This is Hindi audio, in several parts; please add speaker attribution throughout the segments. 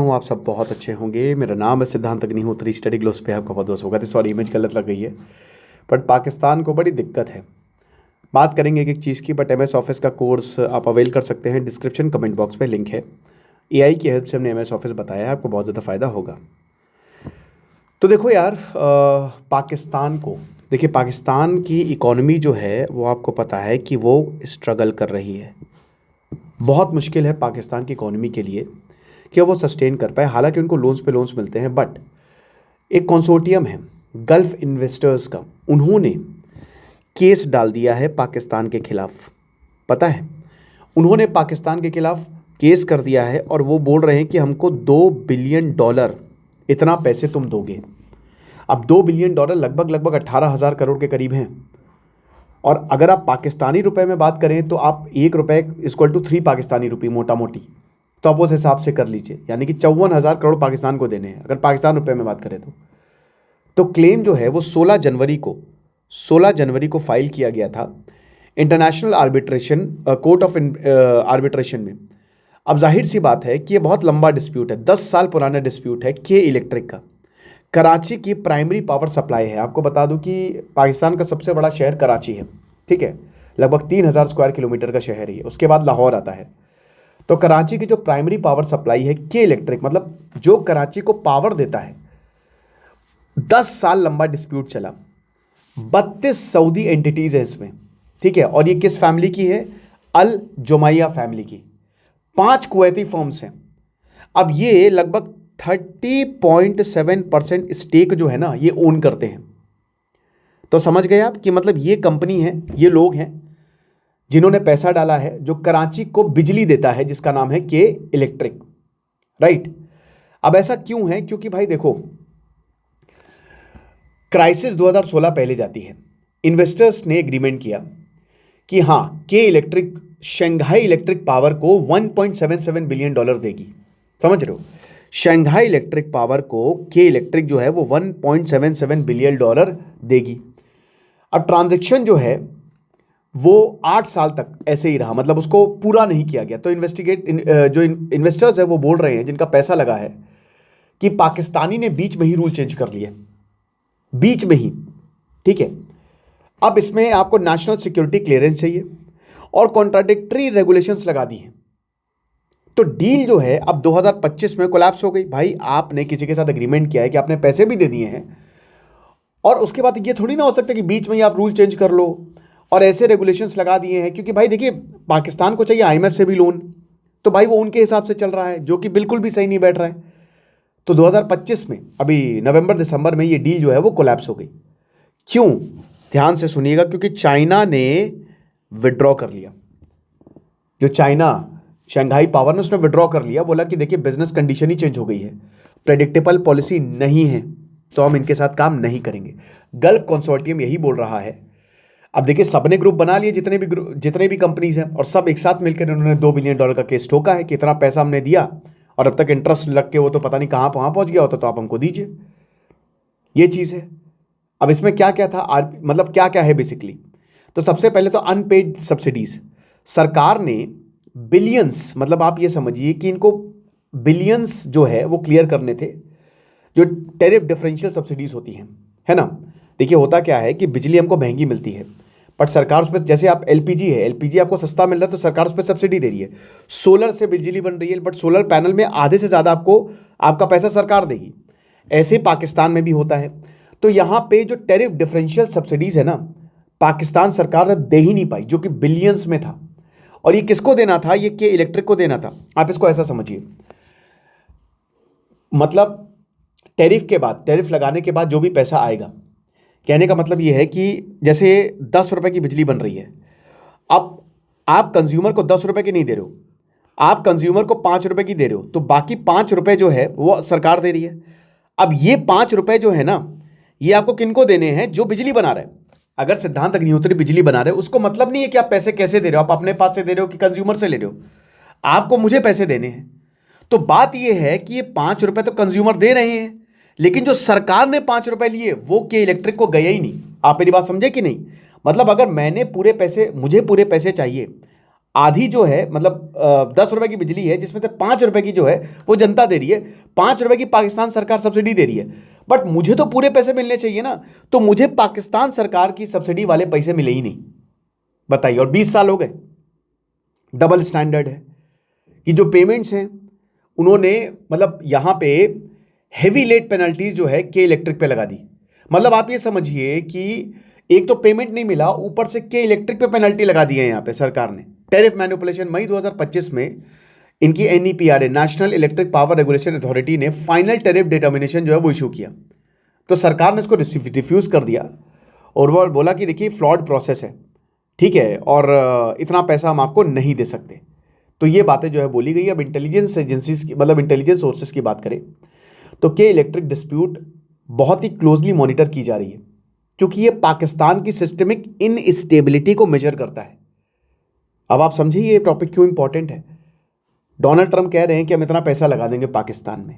Speaker 1: हूँ आप सब बहुत अच्छे होंगे। मेरा नाम है सिद्धांत अग्निहोत्री। स्टडी ग्लोस पे आपका बहुत बहुत स्वागत है। सॉरी, इमेज गलत लग गई है। बट पाकिस्तान को बड़ी दिक्कत है। बात करेंगे एक एक चीज़ की। बट एमएस ऑफिस का कोर्स आप अवेल कर सकते हैं। डिस्क्रिप्शन कमेंट बॉक्स पे लिंक है। एआई की हेल्प से हमने एमएस ऑफिस बताया है, आपको बहुत ज़्यादा फ़ायदा होगा। तो देखो यार, पाकिस्तान को देखिए, पाकिस्तान की इकॉनमी जो है वो आपको पता है कि वो स्ट्रगल कर रही है। बहुत मुश्किल है पाकिस्तान की इकॉनमी के लिए कि वो सस्टेन कर पाए। हालांकि उनको लोन्स पे लोन्स मिलते हैं, बट एक कंसोर्टियम है गल्फ इन्वेस्टर्स का, उन्होंने केस डाल दिया है पाकिस्तान के खिलाफ। पता है, उन्होंने पाकिस्तान के खिलाफ केस कर दिया है और वो बोल रहे हैं कि हमको $2 बिलियन इतना पैसे तुम दोगे। अब $2 बिलियन लगभग 18,000 करोड़ के करीब हैं। और अगर आप पाकिस्तानी रुपए में बात करें तो आप $1 = 3 पाकिस्तानी रुपये मोटा मोटी, तो आप उस हिसाब से कर लीजिए, यानी कि 54,000 करोड़ पाकिस्तान को देने हैं अगर पाकिस्तान रुपए में बात करें तो क्लेम जो है वो 16 जनवरी को फाइल किया गया था international arbitration court of arbitration में। अब जाहिर सी बात है कि ये बहुत लंबा डिस्प्यूट है, 10 साल पुराना डिस्प्यूट है के इलेक्ट्रिक का। कराची की प्राइमरी पावर सप्लाई है। आपको बता दूं कि पाकिस्तान का सबसे बड़ा शहर कराची है, ठीक है, लगभग 3,000 स्क्वायर किलोमीटर का शहर है। उसके बाद लाहौर आता है। तो कराची की जो प्राइमरी पावर सप्लाई है के इलेक्ट्रिक, मतलब जो कराची को पावर देता है, 10 साल लंबा डिस्प्यूट चला। 32 सऊदी एंटिटीज है इसमें, ठीक है। और ये किस फैमिली की है? अल जुमैया फैमिली की। 5 कुवैती फर्म्स हैं। अब ये लगभग 30.7% स्टेक जो है ना, ये ओन करते हैं। तो समझ गए आप कि मतलब ये कंपनी है, ये लोग हैं जिन्होंने पैसा डाला है, जो कराची को बिजली देता है, जिसका नाम है के इलेक्ट्रिक, राइट। अब ऐसा क्यों है? क्योंकि भाई देखो, क्राइसिस 2016 पहले जाती है। इन्वेस्टर्स ने एग्रीमेंट किया कि हाँ, के इलेक्ट्रिक शंघाई इलेक्ट्रिक पावर को $1.77 बिलियन देगी। समझ रहे हो? शंघाई इलेक्ट्रिक पावर को के इलेक्ट्रिक जो है वो $1.77 बिलियन देगी। अब ट्रांजैक्शन जो है वो 8 साल तक ऐसे ही रहा, मतलब उसको पूरा नहीं किया गया। तो जो इन्वेस्टर्स है वो बोल रहे हैं, जिनका पैसा लगा है, कि पाकिस्तानी ने बीच में ही रूल चेंज कर लिए, बीच में ही, ठीक है। अब इसमें आपको नेशनल सिक्योरिटी क्लियरेंस चाहिए और कॉन्ट्राडिक्टरी रेगुलेशंस लगा दी हैं। तो डील जो है अब 2025 में कोलैप्स हो गई। भाई आपने किसी के साथ एग्रीमेंट किया है कि आपने पैसे भी दे दिए हैं, और उसके बाद ये थोड़ी ना हो सकता कि बीच में ही आप रूल चेंज कर लो और ऐसे रेगुलेशंस लगा दिए हैं। क्योंकि भाई देखिए, पाकिस्तान को चाहिए आईएमएफ से भी लोन, तो भाई वो उनके हिसाब से चल रहा है, जो कि बिल्कुल भी सही नहीं बैठ रहा है। तो 2025 में, अभी नवंबर दिसंबर में, ये डील जो है वो कोलैप्स हो गई। क्यों? ध्यान से सुनिएगा, क्योंकि चाइना ने विड्रॉ कर लिया। जो चाइना शंघाई पावर ने, उसने विड्रॉ कर लिया, बोला कि देखिए बिजनेस कंडीशन ही चेंज हो गई है, प्रेडिक्टेबल पॉलिसी नहीं है, तो हम इनके साथ काम नहीं करेंगे। गल्फ कंसोर्टियम यही बोल रहा है। अब देखिए, सबने ग्रुप बना लिए, जितने भी कंपनीज हैं, और सब एक साथ मिलकर उन्होंने $2 बिलियन का केस ठोका है कि इतना पैसा हमने दिया और अब तक इंटरेस्ट लग के वो तो पता नहीं कहां पहुंच गया होता, तो आप हमको दीजिए। ये चीज़ है। अब इसमें क्या क्या था, मतलब क्या क्या है बेसिकली। तो सबसे पहले तो अनपेड सब्सिडीज। सरकार ने बिलियंस, मतलब आप ये समझिए कि इनको बिलियंस जो है वो क्लियर करने थे, जो टैरिफ डिफरेंशियल सब्सिडीज होती हैं, है ना। देखिए होता क्या है कि बिजली हमको महंगी मिलती है, बट सरकार उस पर, जैसे आप एलपीजी है, एलपीजी आपको सस्ता मिल रहा है तो सरकार उस पर सब्सिडी दे रही है। सोलर से बिजली बन रही है, बट सोलर पैनल में आधे से ज़्यादा आपका पैसा सरकार देगी। ऐसे ही पाकिस्तान में भी होता है। तो यहाँ पे जो टैरिफ डिफरेंशियल सब्सिडीज है ना, पाकिस्तान सरकार ने दे ही नहीं पाई, जो कि बिलियंस में था। और ये किसको देना था? ये के इलेक्ट्रिक को देना था। आप इसको ऐसा समझिए, मतलब टैरिफ के बाद, टैरिफ लगाने के बाद जो भी पैसा आएगा, कहने का मतलब ये है कि जैसे 10 रुपए की बिजली बन रही है, अब आप कंज्यूमर को 10 रुपए की नहीं दे रहे हो, आप कंज्यूमर को 5 रुपए की दे रहे हो, तो बाकी 5 रुपए जो है वो सरकार दे रही है। अब ये 5 रुपए जो है ना, ये आपको किनको देने हैं? जो बिजली बना रहे हैं। अगर सिद्धांत अग्निहोत्री बिजली बना रहे हो, उसको मतलब नहीं है कि आप पैसे कैसे दे रहे हो, आप अपने पास से दे रहे हो कि कंज्यूमर से ले रहे हो, आपको मुझे पैसे देने हैं। तो बात यह है कि ये 5 रुपए तो कंज्यूमर दे रहे हैं, लेकिन जो सरकार ने 5 रुपए लिए वो के इलेक्ट्रिक को गए ही नहीं। आप मेरी बात समझे कि नहीं? मतलब अगर मैंने पूरे पैसे, मुझे पूरे पैसे चाहिए, आधी जो है मतलब 10 रुपए की बिजली है, जिसमें से 5 रुपए की जो है वो जनता दे रही है, 5 रुपए की पाकिस्तान सरकार सब्सिडी दे रही है। बट मुझे तो पूरे पैसे मिलने चाहिए ना, तो मुझे पाकिस्तान सरकार की सब्सिडी वाले पैसे मिले ही नहीं, बताइए। और 20 साल हो गए। डबल स्टैंडर्ड है कि जो पेमेंट्स हैं उन्होंने मतलब यहां पे हेवी लेट पेनल्टीज जो है के इलेक्ट्रिक पे लगा दी। मतलब आप ये समझिए कि एक तो पेमेंट नहीं मिला, ऊपर से के इलेक्ट्रिक पे पेनल्टी लगा दी है यहां पे सरकार ने। टैरिफ मैनिपुलेशन मई 2025 में इनकी NEPRA, national electric power regulation authority ने फाइनल टैरिफ डिटर्मिनेशन जो है वो इशू किया। तो सरकार ने इसको रिफ्यूज कर दिया और वो बोला कि देखिए फ्लॉड प्रोसेस है, ठीक है, और इतना पैसा हम आपको नहीं दे सकते। तो ये बातें जो है बोली गई। अब इंटेलिजेंस एजेंसीज की मतलब इंटेलिजेंस सोर्सेज की बात करें तो के इलेक्ट्रिक डिस्प्यूट बहुत ही क्लोजली मॉनिटर की जा रही है, क्योंकि ये पाकिस्तान की सिस्टमिक इनस्टेबिलिटी को मेजर करता है। अब आप समझिए ये टॉपिक क्यों इंपॉर्टेंट है। डोनाल्ड ट्रंप कह रहे हैं कि हम इतना पैसा लगा देंगे पाकिस्तान में,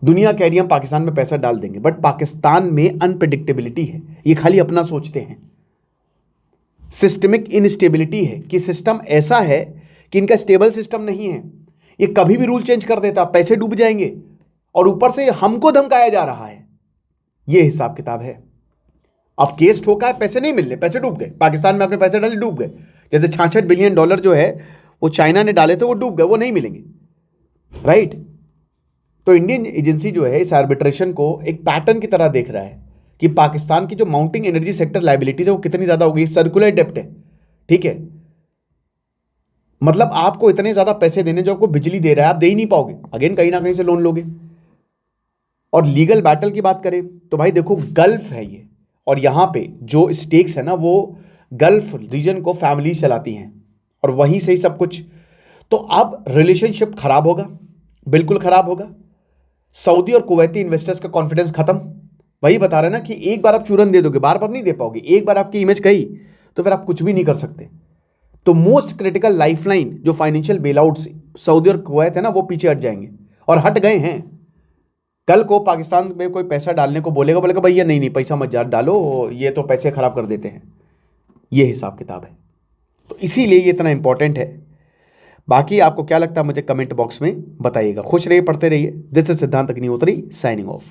Speaker 1: दुनिया कह रही है हम पाकिस्तान में पैसा डाल देंगे, बट पाकिस्तान में अनप्रेडिक्टेबिलिटी है, ये खाली अपना सोचते हैं। सिस्टमिक इनस्टेबिलिटी है कि सिस्टम ऐसा है कि इनका स्टेबल सिस्टम नहीं है, ये कभी भी रूल चेंज कर देता, पैसे डूब जाएंगे, और ऊपर से हमको धमकाया जा रहा है। ये हिसाब किताब है। अब केस ठोका है, पैसे नहीं मिल रहे, पैसे डूब गए, पाकिस्तान में अपने पैसे डाले डूब गए। जैसे 66 बिलियन डॉलर जो है वो चाइना ने डाले थे, वो डूब गए, वो नहीं मिलेंगे, राइट। तो इंडियन एजेंसी जो है इस आर्बिट्रेशन को एक पैटर्न की तरह देख रहा है कि पाकिस्तान की जो माउंटिंग एनर्जी सेक्टर लायबिलिटीज है वो कितनी ज्यादा होगी। सर्कुलर डेप्ट है, ठीक है, मतलब आपको इतने ज्यादा पैसे देने जो आपको बिजली दे रहा है आप दे ही नहीं पाओगे, अगेन कहीं ना कहीं से लोन लोगे। और लीगल बैटल की बात करें तो भाई देखो गल्फ है ये, और यहां पे जो स्टेक्स है ना वो गल्फ रीजन को फैमिली चलाती हैं और वहीं से ही सब कुछ। तो अब रिलेशनशिप खराब होगा, बिल्कुल खराब होगा। सऊदी और कुवैती इन्वेस्टर्स का कॉन्फिडेंस खत्म। वही बता रहे ना कि एक बार आप चूरन दे दोगे, बार बार नहीं दे पाओगे। एक बार आपकी इमेज गई तो फिर आप कुछ भी नहीं कर सकते। तो मोस्ट क्रिटिकल लाइफलाइन जो फाइनेंशियल बेलआउट सऊदी और कुवैत है ना वो पीछे हट जाएंगे, और हट गए हैं। कल को पाकिस्तान में कोई पैसा डालने को बोलेगा भैया नहीं पैसा मत डालो, ये तो पैसे खराब कर देते हैं। ये हिसाब किताब है, तो इसीलिए ये इतना इंपॉर्टेंट है। बाकी आपको क्या लगता है मुझे कमेंट बॉक्स में बताइएगा। खुश रहिए, पढ़ते रहिए। दिस इज सिद्धांत अग्निहोत्री साइनिंग ऑफ।